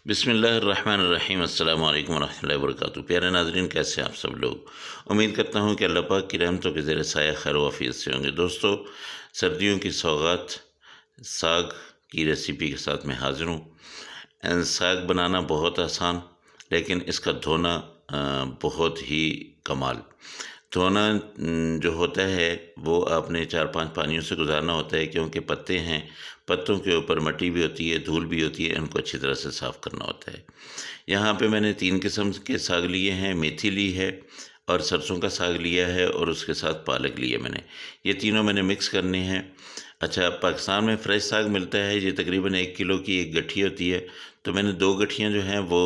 बिस्मिल्लाहिर्रहमानिर्रहीम अस्सलामु अलैकुम वरहमतुल्लाहि वबरकातुहू। प्यारे नाज़रीन, कैसे हैं आप सब लोग। उम्मीद करता हूँ कि अल्लाह पाक की रहमतों के ज़ेर साया खैर व आफियत से होंगे। दोस्तों, सर्दियों की सौगात साग की रेसिपी के साथ मैं हाज़िर हूँ। साग बनाना बहुत आसान, लेकिन इसका धोना बहुत ही कमाल। धोना जो होता है वो आपने 4-5 पानियों से गुज़ारना होता है, क्योंकि पत्ते हैं, पत्तों के ऊपर मट्टी भी होती है, धूल भी होती है, इनको अच्छी तरह से साफ़ करना होता है। यहाँ पे मैंने 3 किस्म के साग लिए हैं, मेथी ली है और सरसों का साग लिया है और उसके साथ पालक लिया मैंने। ये तीनों मैंने मिक्स करने हैं। अच्छा, पाकिस्तान में फ्रेश साग मिलता है, ये तकरीबन 1 किलो की एक गठ्ठी होती है। तो मैंने 2 गठियाँ जो हैं वो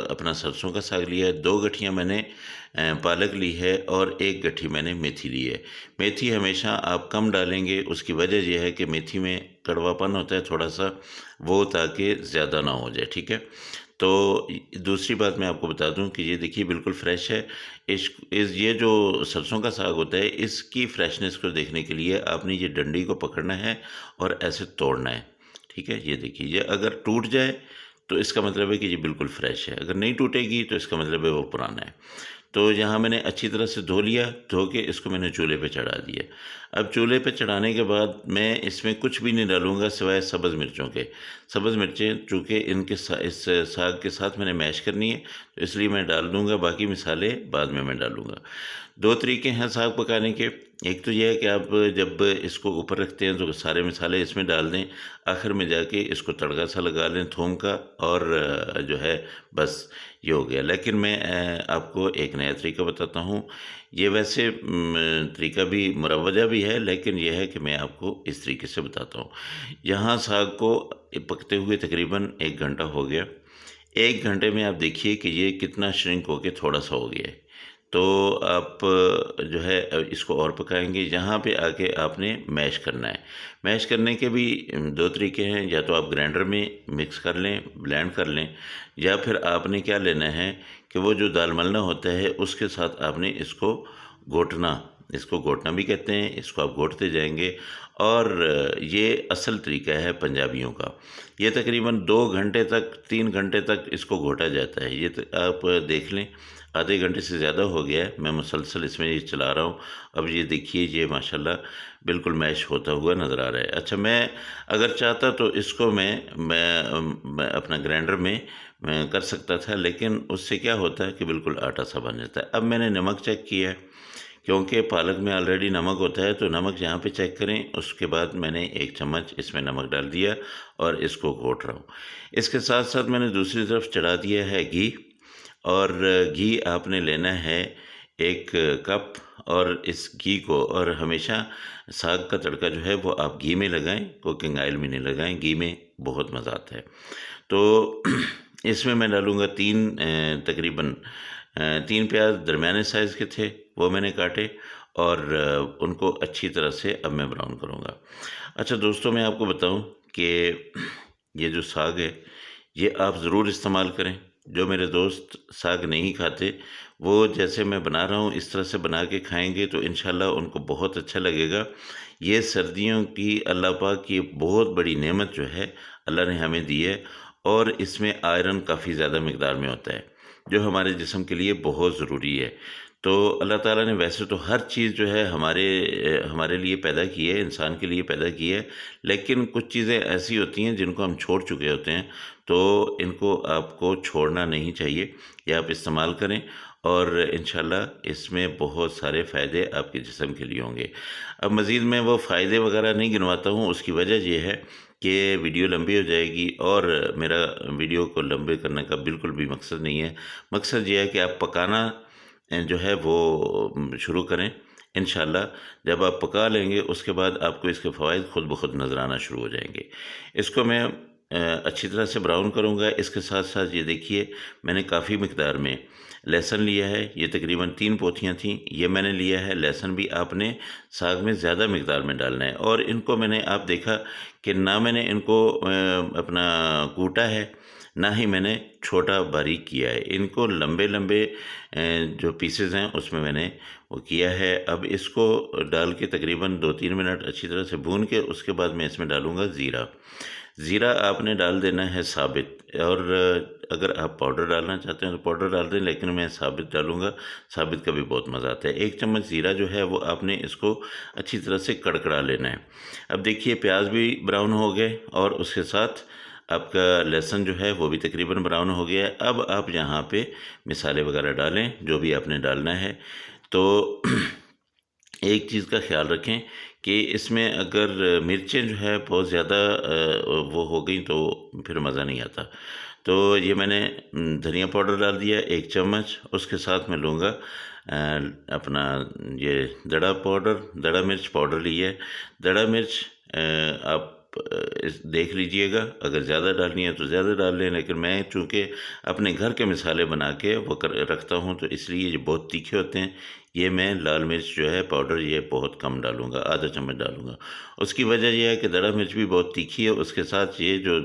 अपना सरसों का साग लिया है, 2 गठियाँ मैंने पालक ली है और 1 गठ्ठी मैंने मेथी ली है। मेथी हमेशा आप कम डालेंगे, उसकी वजह यह है कि मेथी में कड़वापन होता है थोड़ा-सा, वो ताकि ज़्यादा ना हो जाए, ठीक है? तो दूसरी बात मैं आपको बता दूं कि ये देखिए बिल्कुल फ्रेश है। ये जो सरसों का साग होता है, इसकी फ्रेशनेस को देखने के लिए आपने ये डंडी को पकड़ना है और ऐसे तोड़ना है, ठीक है? ये देखिए, ये अगर टूट जाए तो इसका मतलब है कि ये बिल्कुल फ्रेश है, अगर नहीं टूटेगी तो इसका मतलब है वो पुराना है। तो यहाँ मैंने अच्छी तरह से धो लिया, धो के इसको मैंने चूल्हे पे चढ़ा दिया। अब चूल्हे पे चढ़ाने के बाद मैं इसमें कुछ भी नहीं डालूँगा सिवाय सब्ज़ मिर्चों के। सब्ज़ मिर्चें चूँकि इस साग के साथ मैंने मैश करनी है, तो इसलिए मैं डाल दूँगा, बाकी मसाले बाद में मैं डालूँगा। 2 तरीके हैं साग पकाने के। एक तो ये है कि आप जब इसको ऊपर रखते हैं तो सारे मसाले इसमें डाल दें, आखिर में जाके इसको तड़का सा लगा लें थूम का, और जो है बस ये हो गया। लेकिन मैं आपको एक नया तरीका बताता हूँ। ये वैसे तरीका भी मुरवजा भी है, लेकिन यह है कि मैं आपको इस तरीके से बताता हूँ। यहाँ साग को पकते हुए तकरीबन 1 घंटा हो गया। 1 घंटे में आप देखिए कि ये कितना श्रिंक होके थोड़ा-सा हो गया है। तो आप जो है इसको और पकाएँगे। यहाँ पे आके आपने मैश करना है। मैश करने के भी 2 तरीके हैं, या तो आप ग्राइंडर में मिक्स कर लें, ब्लेंड कर लें, या फिर आपने क्या लेना है कि वो जो दाल मलना होता है उसके साथ आपने इसको घोटना भी कहते हैं, इसको आप घोटते जाएँगे। और ये असल तरीका है पंजाबियों का। ये तकरीबन 2 घंटे तक, 3 घंटे तक इसको घोटा जाता है। ये आप देख लें, आधे घंटे से ज़्यादा हो गया है, मैं मुसलसल इसमें ये चला रहा हूँ। अब ये देखिए, ये माशाल्लाह बिल्कुल मैश होता हुआ नज़र आ रहा है। अच्छा, मैं अगर चाहता तो इसको मैं अपना ग्राइंडर में मैं कर सकता था, लेकिन उससे क्या होता है कि बिल्कुल आटा सा बन जाता है। अब मैंने नमक चेक किया है, क्योंकि पालक में ऑलरेडी नमक होता है, तो नमक यहाँ पे चेक करें। उसके बाद मैंने 1 चम्मच इसमें नमक डाल दिया और इसको घोट रहा हूँ। इसके साथ-साथ मैंने दूसरी तरफ चढ़ा दिया है घी, और घी आपने लेना है 1 कप, और इस घी को, और हमेशा साग का तड़का जो है वो आप घी में लगाएँ, कुकिंग ऑयल में नहीं लगाएँ, घी में बहुत मज़ा आता है। तो इसमें मैं डालूँगा तकरीबन 3 प्याज़ दरमियाने साइज़ के थे, वो मैंने काटे, और उनको अच्छी तरह से अब मैं ब्राउन करूँगा। अच्छा दोस्तों, मैं आपको बताऊँ कि ये जो साग है, ये आप ज़रूर इस्तेमाल करें। जो मेरे दोस्त साग नहीं खाते, वो जैसे मैं बना रहा हूँ इस तरह से बना के खाएँगे तो इंशाल्लाह उनको बहुत अच्छा लगेगा। ये सर्दियों की अल्लाह पाक की बहुत बड़ी नेमत जो है अल्लाह ने हमें दी है, और इसमें आयरन काफ़ी ज़्यादा मिक़दार में होता है, जो हमारे जिस्म के लिए बहुत ज़रूरी है। तो अल्लाह ताला ने वैसे तो हर चीज़ जो है हमारे लिए पैदा की है, इंसान के लिए पैदा की है, लेकिन कुछ चीज़ें ऐसी होती हैं जिनको हम छोड़ चुके होते हैं, तो इनको आपको छोड़ना नहीं चाहिए। ये आप इस्तेमाल करें, और इंशाल्लाह इसमें बहुत सारे फ़ायदे आपके जिस्म के लिए होंगे। अब मज़ीद मैं वो फ़ायदे वगैरह नहीं गिनवाता हूँ, उसकी वजह ये है कि वीडियो लंबी हो जाएगी, और मेरा वीडियो को लंबे करने का बिल्कुल भी मकसद नहीं है। मकसद ये है कि आप पकाना जो है वो शुरू करें। इंशाल्लाह जब आप पका लेंगे, उसके बाद आपको इसके फ़वाइद खुद ब खुद नज़र आना शुरू हो जाएँगे। इसको मैं अच्छी तरह से ब्राउन करूँगा। इसके साथ-साथ ये देखिए, मैंने काफ़ी मिक़दार में लहसुन लिया है, ये तकरीबन 3 पोथियाँ थीं, ये मैंने लिया है। लहसुन भी आपने साग में ज़्यादा मिक़दार में डालना है, और इनको मैंने आप देखा कि ना मैंने इनको अपना कूटा है, ना ही मैंने छोटा बारीक किया है। इनको लंबे-लंबे जो पीसेज़ हैं उसमें मैंने वो किया है। अब इसको डाल के तकरीबन 2-3 मिनट अच्छी तरह से भून के उसके बाद मैं इसमें डालूँगा ज़ीरा। ज़ीरा आपने डाल देना है साबित, और अगर आप पाउडर डालना चाहते हैं तो पाउडर डाल दें, लेकिन मैं साबित डालूँगा। साबित का भी बहुत मज़ा आता है। 1 चम्मच ज़ीरा जो है वो आपने इसको अच्छी तरह से कड़कड़ा लेना है। अब देखिए प्याज भी ब्राउन हो गए और उसके साथ आपका लहसुन जो है वो भी तकरीबन ब्राउन हो गया है। अब आप यहाँ पे मसाले वगैरह डालें, जो भी आपने डालना है। तो एक चीज़ का ख़्याल रखें कि इसमें अगर मिर्चें जो है बहुत ज़्यादा वो हो गई तो फिर मज़ा नहीं आता। तो ये मैंने धनिया पाउडर डाल दिया 1 चम्मच, उसके साथ मैं लूँगा अपना ये दड़ा मिर्च पाउडर लिया है। दड़ा मिर्च आप इस देख लीजिएगा, अगर ज़्यादा डालनी है तो ज़्यादा डाल लें, लेकिन मैं चूँकि अपने घर के मसाले बना के वो कर रखता हूँ, तो इसलिए ये बहुत तीखे होते हैं। ये मैं लाल मिर्च जो है पाउडर ये बहुत कम डालूँगा, आधा चम्मच डालूँगा। उसकी वजह ये है कि दड़ा मिर्च भी बहुत तीखी है, उसके साथ ये जो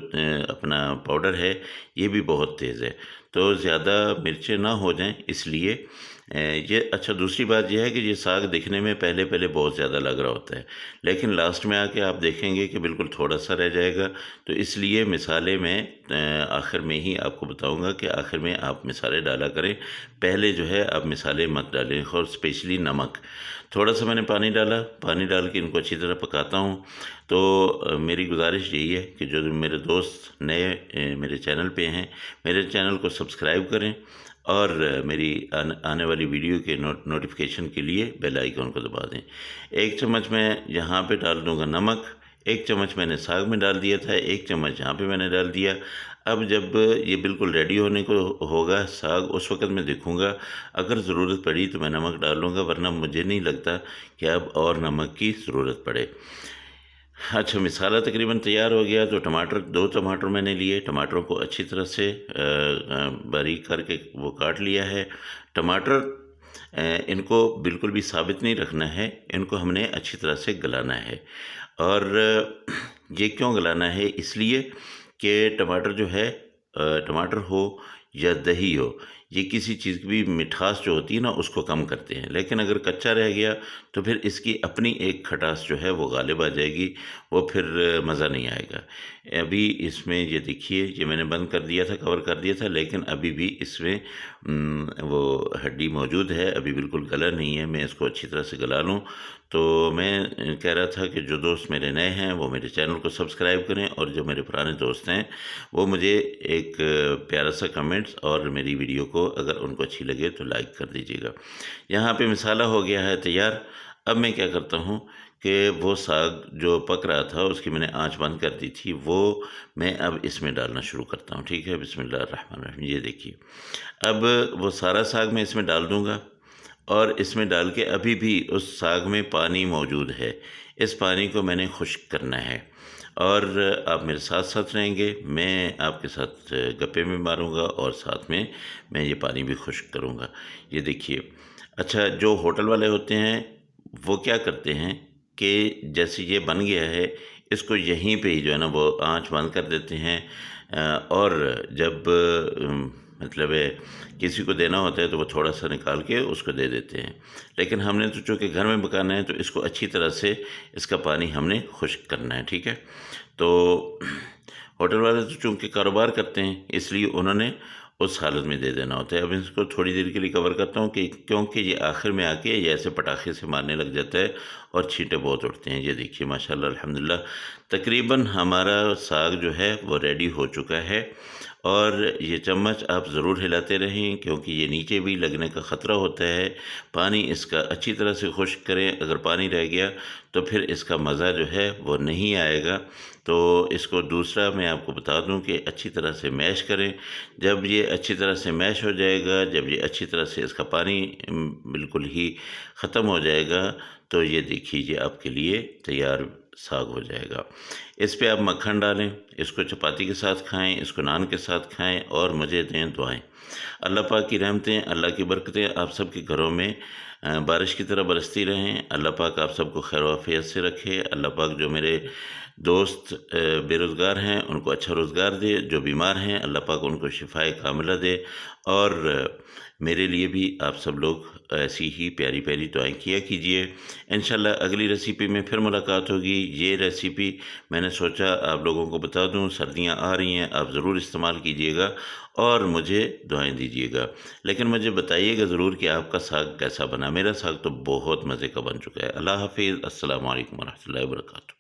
अपना पाउडर है ये भी बहुत तेज़ है, तो ज़्यादा मिर्चें ना हो जाएँ इसलिए ये अच्छा। दूसरी बात ये है कि ये साग दिखने में पहले बहुत ज़्यादा लग रहा होता है, लेकिन लास्ट में आके आप देखेंगे कि बिल्कुल थोड़ा-सा रह जाएगा। तो इसलिए मिसाले में आखिर में ही आपको बताऊँगा कि आखिर में आप मिसाले डाला करें, पहले जो है आप मिसाले मत डालें, और स्पेशली नमक। थोड़ा-सा मैंने पानी डाला, पानी डाल के इनको अच्छी तरह पकाता हूँ। तो मेरी गुज़ारिश यही है कि जो मेरे दोस्त नए मेरे चैनल पे हैं, मेरे चैनल को सब्सक्राइब करें और मेरी आने वाली वीडियो के नोटिफिकेशन के लिए बेल आइकन को दबा दें। 1 चम्मच मैं यहाँ पे डाल दूँगा नमक, 1 चम्मच मैंने साग में डाल दिया था, 1 चम्मच यहाँ पे मैंने डाल दिया। अब जब ये बिल्कुल रेडी होने को होगा साग, उस वक़्त मैं देखूँगा, अगर ज़रूरत पड़ी तो मैं नमक डाल लूँगा, वरना मुझे नहीं लगता कि अब और नमक की ज़रूरत पड़े। अच्छा, मसाला तकरीबन तैयार हो गया, तो 2 टमाटर मैंने लिए, टमाटरों को अच्छी तरह से बारीक करके वो काट लिया है। टमाटर इनको बिल्कुल भी साबित नहीं रखना है, इनको हमने अच्छी तरह से गलाना है। और ये क्यों गलाना है? इसलिए कि टमाटर जो है टमाटर हो या दही हो, ये किसी चीज़ की भी मिठास जो होती है ना उसको कम करते हैं, लेकिन अगर कच्चा रह गया तो फिर इसकी अपनी एक खटास जो है वो गालिब आ जाएगी, वो फिर मज़ा नहीं आएगा। अभी इसमें ये देखिए, ये मैंने बंद कर दिया था, कवर कर दिया था, लेकिन अभी भी इसमें वो हड्डी मौजूद है, अभी बिल्कुल गला नहीं है। मैं इसको अच्छी तरह से गला लूँ। तो मैं कह रहा था कि जो दोस्त मेरे नए हैं वो मेरे चैनल को सब्सक्राइब करें, और जो मेरे पुराने दोस्त हैं वो मुझे एक प्यारा सा कमेंट्स, और मेरी वीडियो को अगर उनको अच्छी लगे तो लाइक कर दीजिएगा। यहाँ पे मसाला हो गया है तैयार। अब मैं क्या करता हूँ कि वो साग जो पक रहा था उसकी मैंने आंच बंद कर दी थी, वो मैं अब इसमें डालना शुरू करता हूँ। ठीक है, बिस्मिल्लाहिर्रहमानिर्रहीम। ये देखिए, अब वो सारा साग मैं इसमें डाल दूँगा, और इसमें डाल के अभी भी उस साग में पानी मौजूद है, इस पानी को मैंने खुश्क करना है। और आप मेरे साथ-साथ रहेंगे, मैं आपके साथ गप्पे भी मारूँगा और साथ में मैं ये पानी भी खुश्क करूँगा। ये देखिए, अच्छा, जो होटल वाले होते हैं वो क्या करते हैं कि जैसे ये बन गया है, इसको यहीं पे ही जो है ना वो आँच बंद कर देते हैं। और जब मतलब है किसी को देना होता है तो वो थोड़ा-सा निकाल के उसको दे देते हैं। लेकिन हमने तो चूँकि घर में पकाना है, तो इसको अच्छी तरह से इसका पानी हमने खुश्क करना है, ठीक है? तो होटल वाले तो चूँकि कारोबार करते हैं, इसलिए उन्होंने उस हालत में दे देना होता है। अब इसको थोड़ी देर के लिए कवर करता हूँ कि क्योंकि ये आखिर में आके ये ऐसे पटाखे से मारने लग जाता है और छींटे बहुत उड़ते हैं। ये देखिए, माशाल्लाह अल्हम्दुलिल्लाह, तकरीबन हमारा साग जो है वो रेडी हो चुका है। और ये चम्मच आप ज़रूर हिलाते रहें, क्योंकि ये नीचे भी लगने का ख़तरा होता है। पानी इसका अच्छी तरह से खुश्क करें, अगर पानी रह गया तो फिर इसका मज़ा जो है वो नहीं आएगा। तो इसको दूसरा मैं आपको बता दूं कि अच्छी तरह से मैश करें। जब ये अच्छी तरह से मैश हो जाएगा, जब ये अच्छी तरह से इसका पानी बिल्कुल ही ख़त्म हो जाएगा, तो ये देखिए, ये आपके लिए तैयार साग हो जाएगा। इस पे आप मक्खन डालें, इसको चपाती के साथ खाएं, इसको नान के साथ खाएं, और मुझे दें दुआएं। अल्लाह पाक की रहमतें, अल्लाह की बरकतें आप सबके घरों में बारिश की तरह बरसती रहें। अल्लाह पाक आप सबको खैर आफियत से रखे। अल्लाह पाक जो मेरे दोस्त बेरोज़गार हैं उनको अच्छा रोज़गार दे, जो बीमार हैं अल्लाह पाक उनको शिफ़ाए कामिला दे। और मेरे लिए भी आप सब लोग ऐसी ही प्यारी प्यारी दुआएं किया कीजिए। इंशाल्लाह अगली रेसिपी में फिर मुलाकात होगी। ये रेसिपी मैंने मैंने सोचा आप लोगों को बता दूं, सर्दियां आ रही हैं, आप ज़रूर इस्तेमाल कीजिएगा और मुझे दुआएं दीजिएगा। लेकिन मुझे बताइएगा ज़रूर कि आपका साग कैसा बना। मेरा साग तो बहुत मज़े का बन चुका है। अल्लाह हाफ़िज़। अस्सलामु अलैकुम वरहमतुल्लाहि वबरकातुहू।